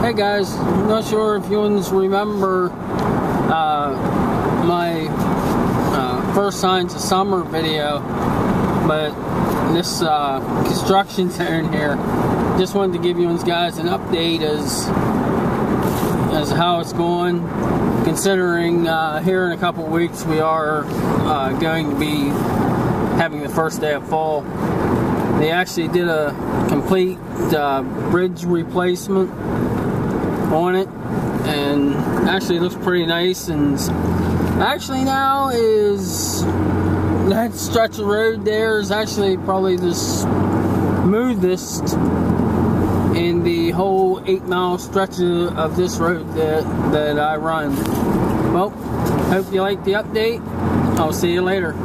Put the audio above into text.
Hey guys, I'm not sure if you ones remember my first signs of summer video, but this construction zone here, just wanted to give you guys an update as how it's going, considering here in a couple weeks we are going to be having the first day of fall. They actually did a complete bridge replacement on it, and actually it looks pretty nice. And actually now is that stretch of road there is actually probably the smoothest in the whole 8-mile stretch of this road that I run. Well, hope you like the update. I'll see you later.